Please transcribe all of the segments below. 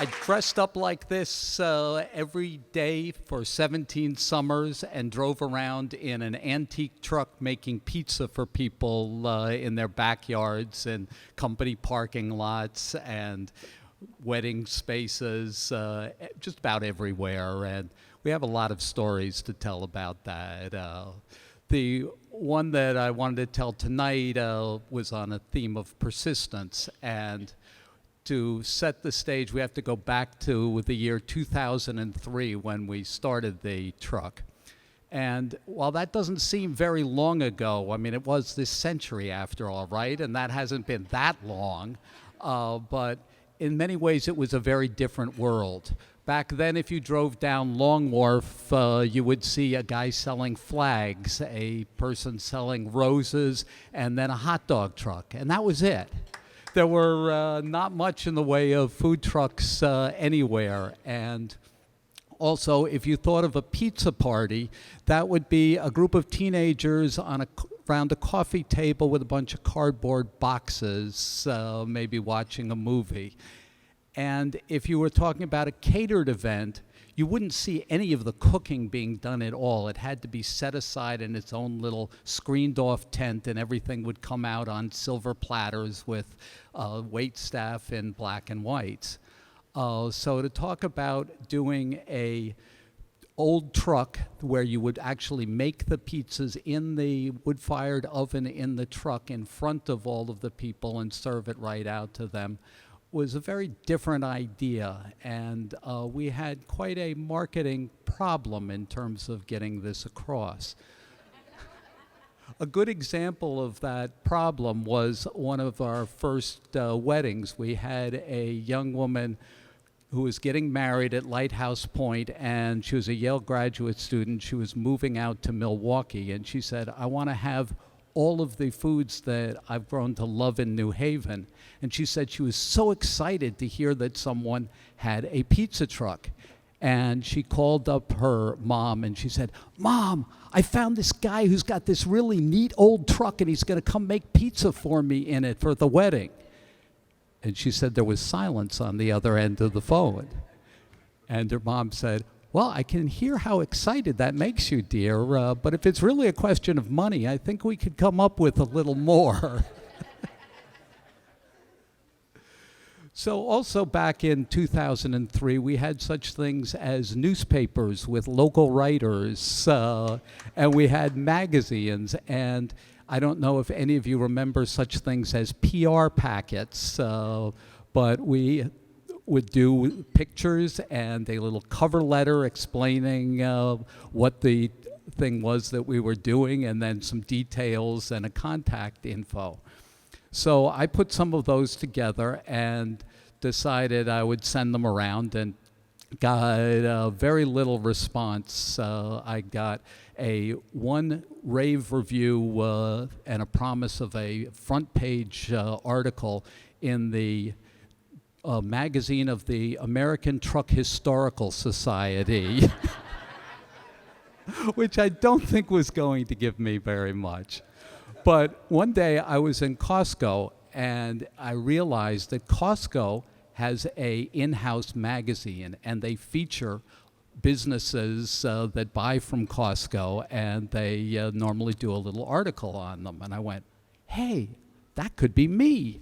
I dressed up like this every day for 17 summers and drove around in an antique truck making pizza for people in their backyards and company parking lots and wedding spaces, just about everywhere. And we have a lot of stories to tell about that. The one that I wanted to tell tonight was on a theme of persistence. And to set the stage, we have to go back to the year 2003 when we started the truck. And while that doesn't seem very long ago, I mean, it was this century after all, right? And that hasn't been that long. But in many ways, it was a very different world. Back then, if you drove down Long Wharf, you would see a guy selling flags, a person selling roses, and then a hot dog truck. And that was it. There were not much in the way of food trucks anywhere. And also, if you thought of a pizza party, that would be a group of teenagers around a coffee table with a bunch of cardboard boxes, maybe watching a movie. And if you were talking about a catered event, you wouldn't see any of the cooking being done at all. It had to be set aside in its own little screened-off tent, and everything would come out on silver platters with waitstaff in black and whites. So to talk about doing a old truck where you would actually make the pizzas in the wood-fired oven in the truck in front of all of the people and serve it right out to them was a very different idea, and we had quite a marketing problem in terms of getting this across. A good example of that problem was one of our first weddings. We had a young woman who was getting married at Lighthouse Point, and she was a Yale graduate student. She was moving out to Milwaukee, and she said, I want to have all of the foods that I've grown to love in New Haven. And she said she was so excited to hear that someone had a pizza truck. And she called up her mom and she said, Mom, I found this guy who's got this really neat old truck and he's going to come make pizza for me in it for the wedding. And she said there was silence on the other end of the phone. And her mom said, well, I can hear how excited that makes you, dear, but if it's really a question of money, I think we could come up with a little more. So also back in 2003, we had such things as newspapers with local writers, and we had magazines, and I don't know if any of you remember such things as PR packets, but we would do pictures and a little cover letter explaining what the thing was that we were doing, and then some details and a contact info. So I put some of those together and decided I would send them around, and got very little response. I got one rave review and a promise of a front page article in the magazine of the American Truck Historical Society, which I don't think was going to give me very much. But one day I was in Costco and I realized that Costco has a in-house magazine and they feature businesses that buy from Costco, and they normally do a little article on them. And I went, hey, that could be me.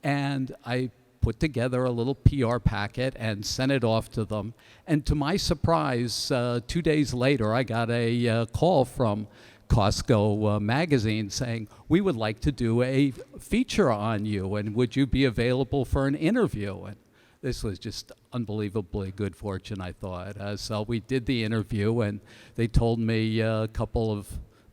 And I put together a little PR packet and sent it off to them. And to my surprise, 2 days later, I got a call from Costco magazine saying, we would like to do a feature on you, and would you be available for an interview? And this was just unbelievably good fortune, I thought. So we did the interview, and they told me about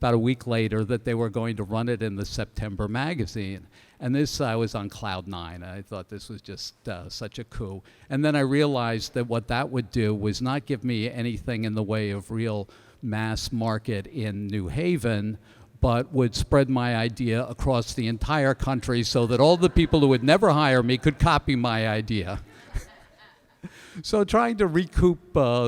a week later that they were going to run it in the September magazine. And I was on cloud nine. I thought this was just such a coup. And then I realized that what that would do was not give me anything in the way of real mass market in New Haven, but would spread my idea across the entire country so that all the people who would never hire me could copy my idea. So trying to recoup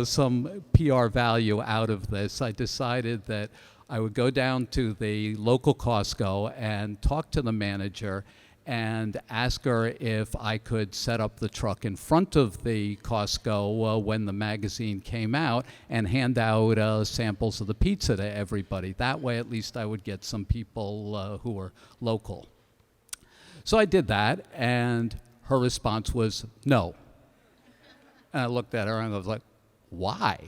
some PR value out of this, I decided that I would go down to the local Costco and talk to the manager and ask her if I could set up the truck in front of the Costco when the magazine came out and hand out samples of the pizza to everybody. That way, at least I would get some people who were local. So I did that, and her response was no. And I looked at her and I was like, why?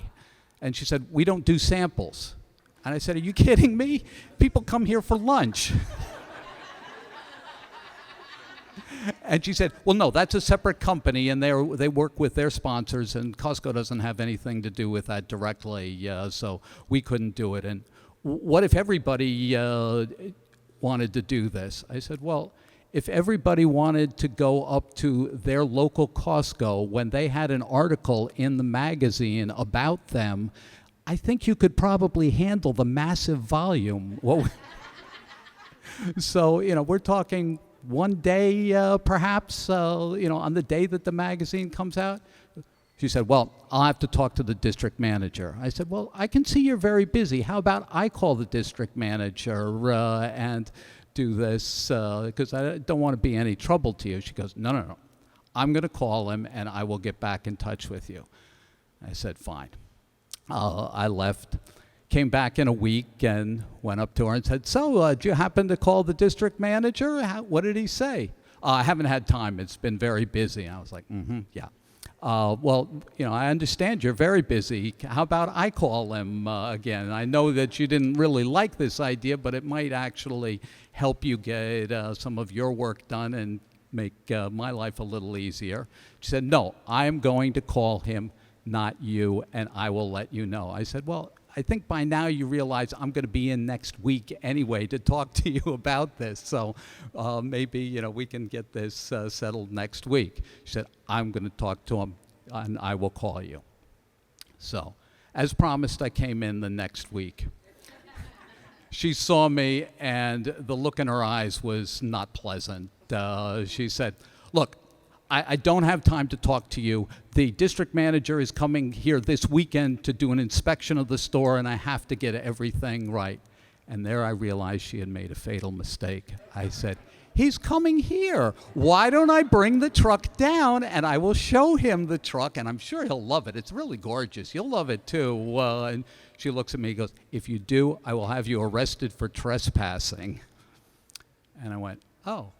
And she said, we don't do samples. And I said, are you kidding me? People come here for lunch. And she said, well, no, that's a separate company, and they work with their sponsors, and Costco doesn't have anything to do with that directly, so we couldn't do it. And what if everybody wanted to do this? I said, well, if everybody wanted to go up to their local Costco when they had an article in the magazine about them, I think you could probably handle the massive volume. So, we're talking one day, perhaps, on the day that the magazine comes out. She said, well, I'll have to talk to the district manager. I said, well, I can see you're very busy. How about I call the district manager and do this, because I don't want to be any trouble to you. She goes, no. I'm going to call him, and I will get back in touch with you. I said, fine. I left, came back in a week, and went up to her and said, so, did you happen to call the district manager? What did he say? I haven't had time. It's been very busy. And I was like, yeah. Well, I understand you're very busy. How about I call him again? I know that you didn't really like this idea, but it might actually help you get some of your work done and make my life a little easier. She said, no, I'm going to call him, not you, and I will let you know. I said, well, I think by now you realize I'm going to be in next week anyway to talk to you about this. So maybe, we can get this settled next week. She said, I'm going to talk to him and I will call you. So as promised, I came in the next week. She saw me and the look in her eyes was not pleasant. She said, look, I don't have time to talk to you. The district manager is coming here this weekend to do an inspection of the store, and I have to get everything right. And there I realized she had made a fatal mistake. I said, he's coming here. Why don't I bring the truck down, and I will show him the truck, and I'm sure he'll love it. It's really gorgeous. You'll love it, too. And she looks at me and goes, if you do, I will have you arrested for trespassing. And I went, oh.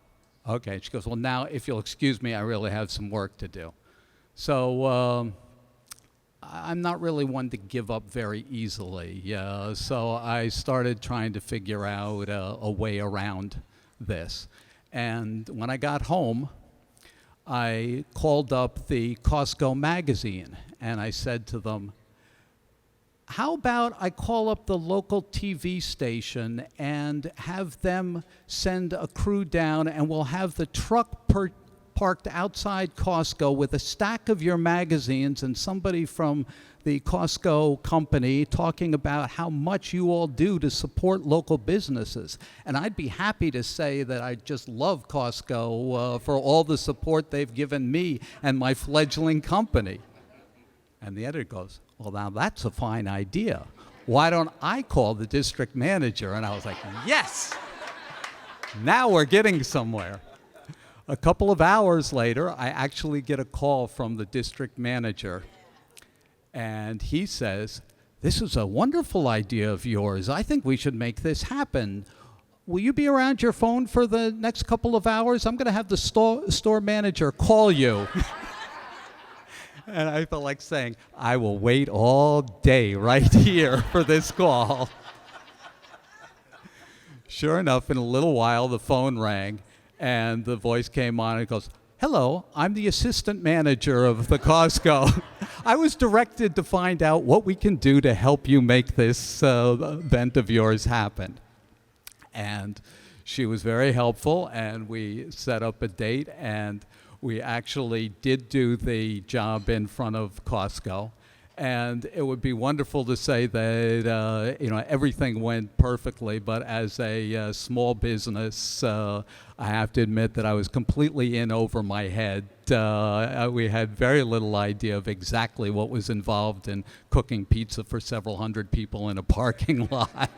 Okay, she goes, well, now, if you'll excuse me, I really have some work to do. So I'm not really one to give up very easily. So I started trying to figure out a way around this. And when I got home, I called up the Costco magazine, and I said to them, how about I call up the local TV station and have them send a crew down, and we'll have the truck parked outside Costco with a stack of your magazines and somebody from the Costco company talking about how much you all do to support local businesses. And I'd be happy to say that I just love Costco for all the support they've given me and my fledgling company. And the editor goes, well, now that's a fine idea. Why don't I call the district manager? And I was like, yes! Now we're getting somewhere. A couple of hours later, I actually get a call from the district manager. And he says, this is a wonderful idea of yours. I think we should make this happen. Will you be around your phone for the next couple of hours? I'm going to have the store manager call you. And I felt like saying, I will wait all day right here for this call. Sure enough, in a little while, the phone rang, and the voice came on, and it goes, hello, I'm the assistant manager of the Costco. I was directed to find out what we can do to help you make this event of yours happen. And she was very helpful, and we set up a date, and we actually did do the job in front of Costco. And it would be wonderful to say that everything went perfectly, but as a small business, I have to admit that I was completely in over my head. We had very little idea of exactly what was involved in cooking pizza for several hundred people in a parking lot.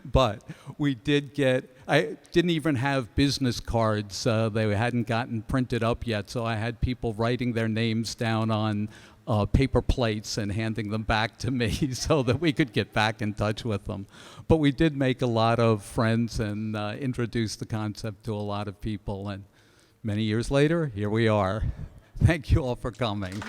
But we did get, I didn't even have business cards. They hadn't gotten printed up yet, so I had people writing their names down on paper plates and handing them back to me so that we could get back in touch with them. But we did make a lot of friends and introduce the concept to a lot of people. And many years later, here we are. Thank you all for coming.